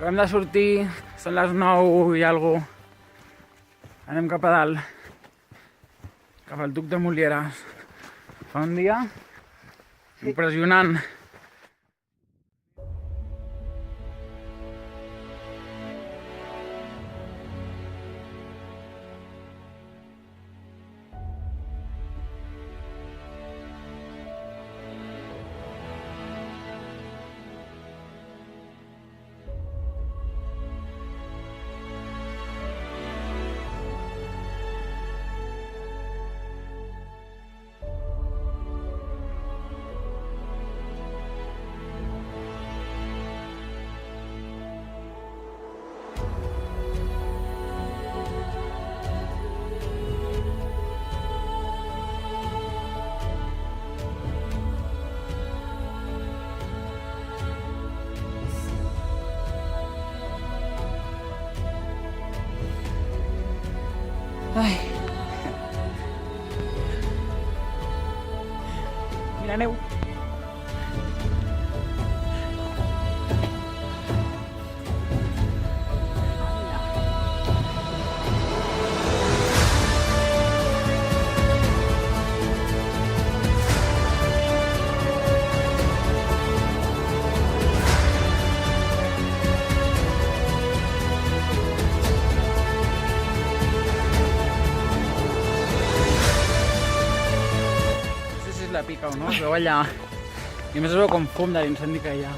Acabem de sortir, són les 9 i alguna cosa. Anem cap a dalt, cap al Duc de Molieres. Fa un dia impressionant. Ai. Mira neu. La pica o no, es veu allà. I a més es veu com fum de l'incendi que hi ha.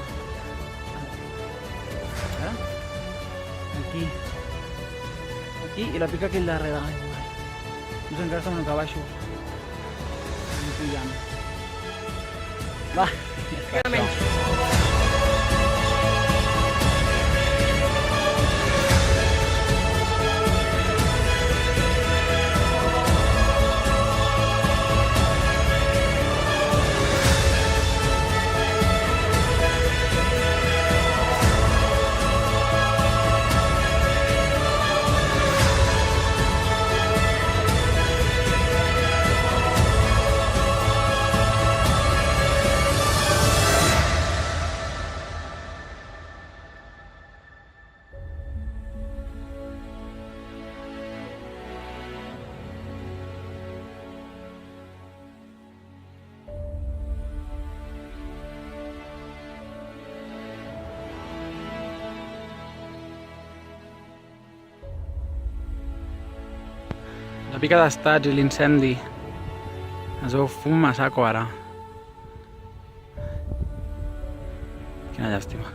Aquí. Aquí i la pica aquí al darrere. No sé encara estem que baixo. Estem pujant. Va, ja està. La pica d'estats i l'incendi. Es veu fum a saco ara. Quina llàstima.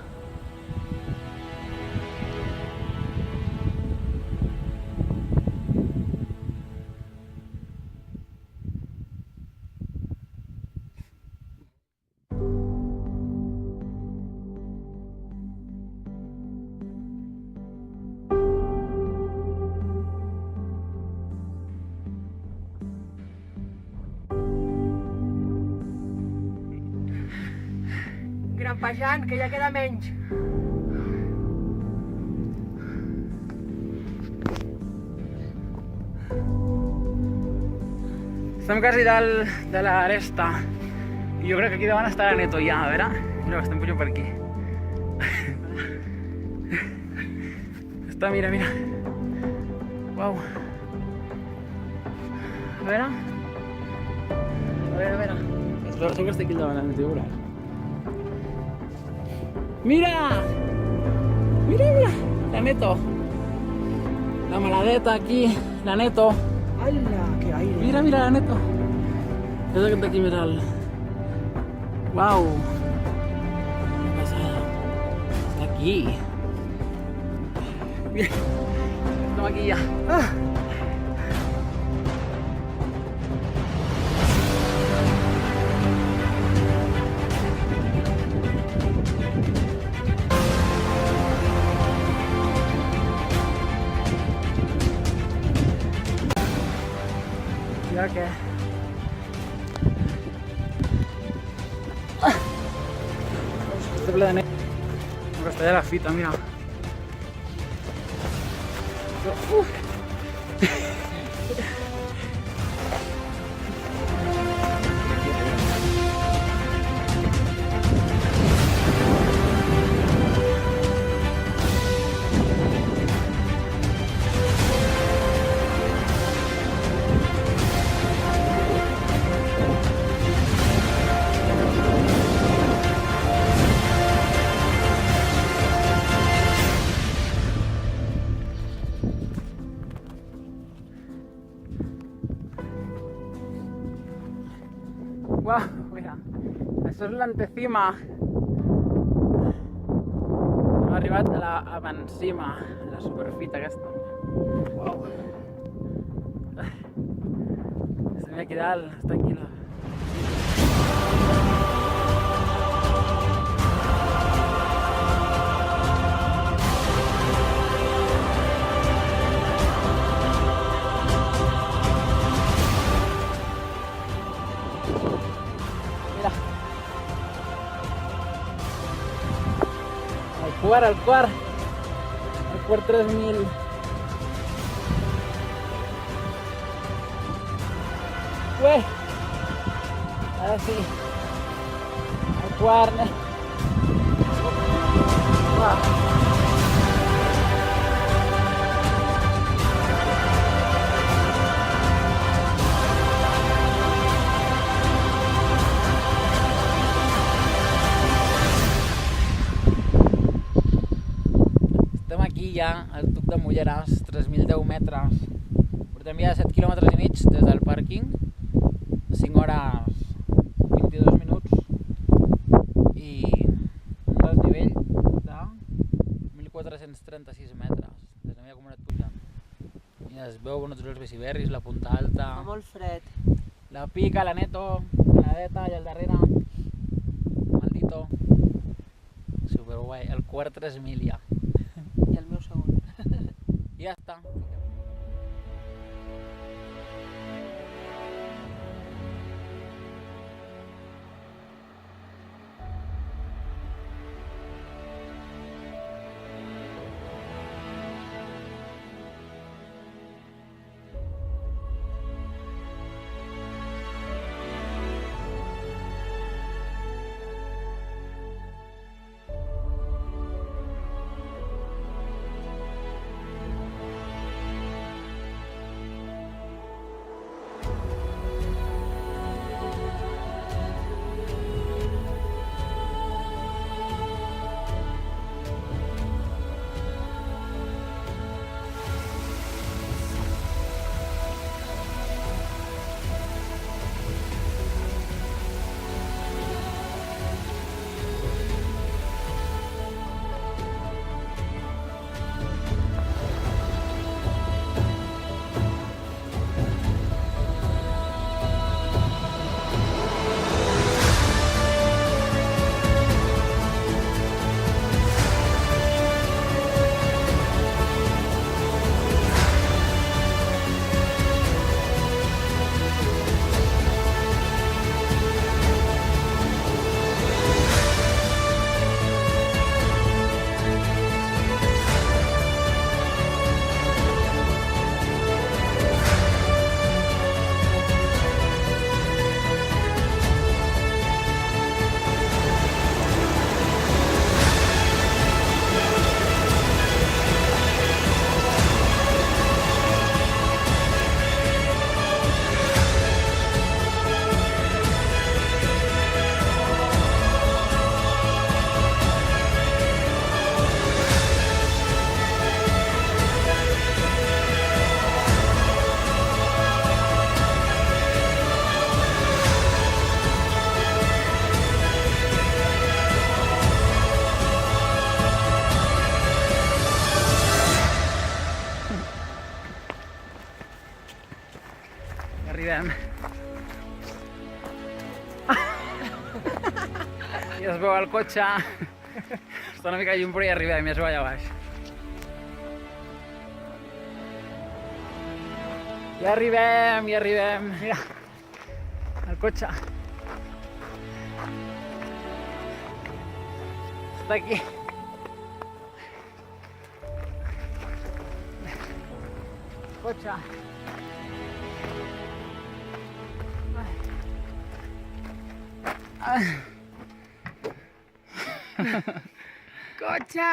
Grampejant, que ja queda menys. Estem quasi dalt de l'aresta. I jo crec que aquí davant està la Neto ja, a veure? Mira, estem pujant per aquí. Està, mira, mira. Uau. A veure. A veure, a veure. Espera, segur que estic aquí al davant, la Neto, veuràs. Mira! Mira, mira! La Neto. La maladeta aquí, la Neto. ¡Hala! ¡Qué aire! Mira, mira la Neto. És aquest d'aquí, mira el... Uau! Què passada? Està aquí. Mira, estem aquí ja. Ah! Mira que... Este ple de neu. Que està allà la fita, mira. l'antecima. Hem arribat a l'avancima, la superfita aquesta. Uau. Estem aquí dalt, està aquí la... El quart 3000. Ué, ara sí, el quart. Uau. Aquí ja, al Tuc de Mulleres, 3.010 metres. Portem ja 7 km i mig des del pàrquing, 5 hores 22 minuts i un desnivell de 1.436 metres. Des de mira com he anat pujant. I es veu on els biciberris, la punta alta. Fa molt fred. La Pica, la Neto, la Nadeta i al darrere. Maldito. Superguai, el quart 3.000 ja. I el meu segon. I ja està. Arribem. I es veu el cotxe. Està una mica llum, però hi arribem, ja es veu allà baix. Ja arribem, ja arribem. Mira, el cotxe. Està aquí. Cotxe. Cotxe!